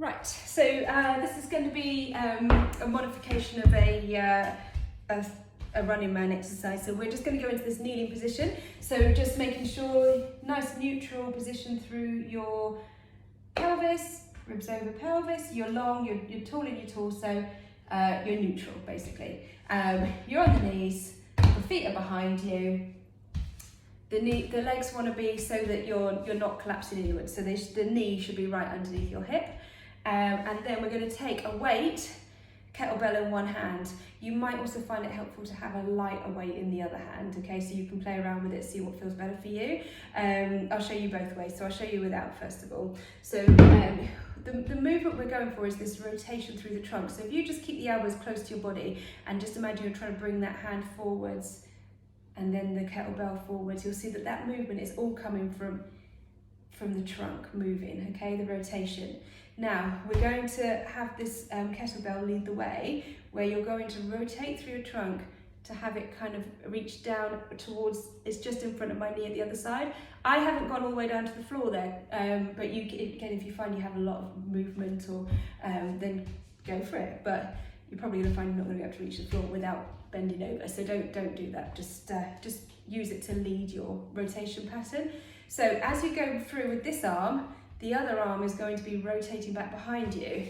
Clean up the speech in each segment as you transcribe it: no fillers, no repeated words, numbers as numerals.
Right, so this is going to be a modification of a running man exercise. So we're just going to go into this kneeling position. So just making sure nice neutral position through your pelvis, ribs over pelvis. You're long, you're tall in your torso, you're neutral basically. You're on the knees, the feet are behind you. The legs want to be so that you're not collapsing inwards. So the knee should be right underneath your hip. And then we're going to take a weight, kettlebell in one hand. You might also find it helpful to have a lighter weight in the other hand, okay? So you can play around with it, see what feels better for you. I'll show you both ways. So I'll show you without first of all. So the movement we're going for is this rotation through the trunk. So if you just keep the elbows close to your body and just imagine you're trying to bring that hand forwards and then the kettlebell forwards, you'll see that that movement is all coming from the trunk moving, okay, the rotation. Now, we're going to have this kettlebell lead the way, where you're going to rotate through your trunk to have it kind of reach down towards, it's just in front of my knee at the other side. I haven't gone all the way down to the floor there, but you, again, if you find you have a lot of movement or then go for it. But you're probably going to find you're not going to be able to reach the floor without bending over. So don't do that. Just use it to lead your rotation pattern. So as you go through with this arm, the other arm is going to be rotating back behind you.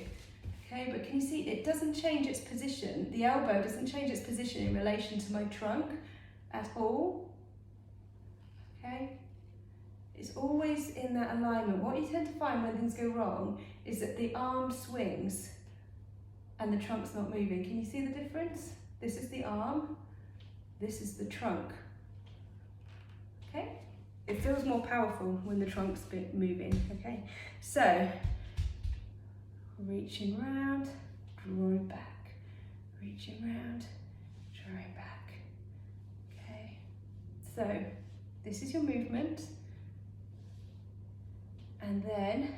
Okay, but can you see it doesn't change its position? The elbow doesn't change its position in relation to my trunk at all. Okay, it's always in that alignment. What you tend to find when things go wrong is that the arm swings and the trunk's not moving. Can you see the difference? This is the arm, this is the trunk. Okay, it feels more powerful when the trunk's moving. Okay, so reaching round, drawing back, reaching round, drawing back. Okay, so this is your movement, and then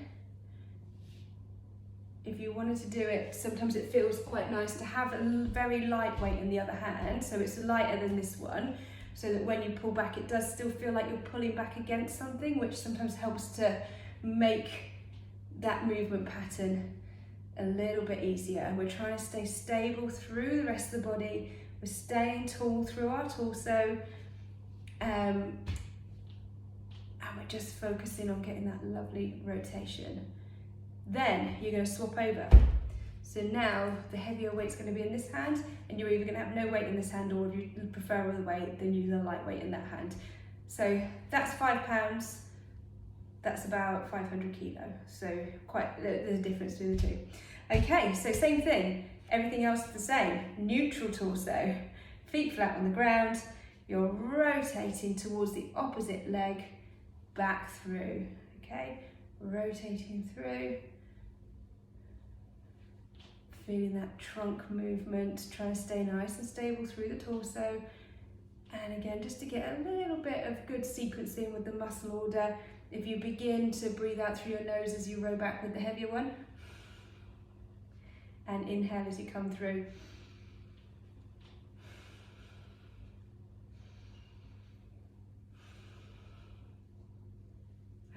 if you wanted to do it, sometimes it feels quite nice to have a very light weight in the other hand, so it's lighter than this one, so that when you pull back it does still feel like you're pulling back against something, which sometimes helps to make that movement pattern a little bit easier. And we're trying to stay stable through the rest of the body. We're staying tall through our torso, and we're just focusing on getting that lovely rotation. Then you're going to swap over. So now the heavier weight's going to be in this hand, and you're either going to have no weight in this hand, or if you prefer the weight, then use a light weight in that hand. So that's 5 pounds. That's about 500 kilo. So quite there's a difference between the two. Okay, so same thing. Everything else is the same. Neutral torso, feet flat on the ground. You're rotating towards the opposite leg, back through. Okay, rotating through. Feeling that trunk movement, trying to stay nice and stable through the torso. And again, just to get a little bit of good sequencing with the muscle order, if you begin to breathe out through your nose as you row back with the heavier one, and inhale as you come through.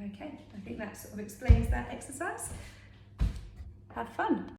Okay, I think that sort of explains that exercise. Have fun.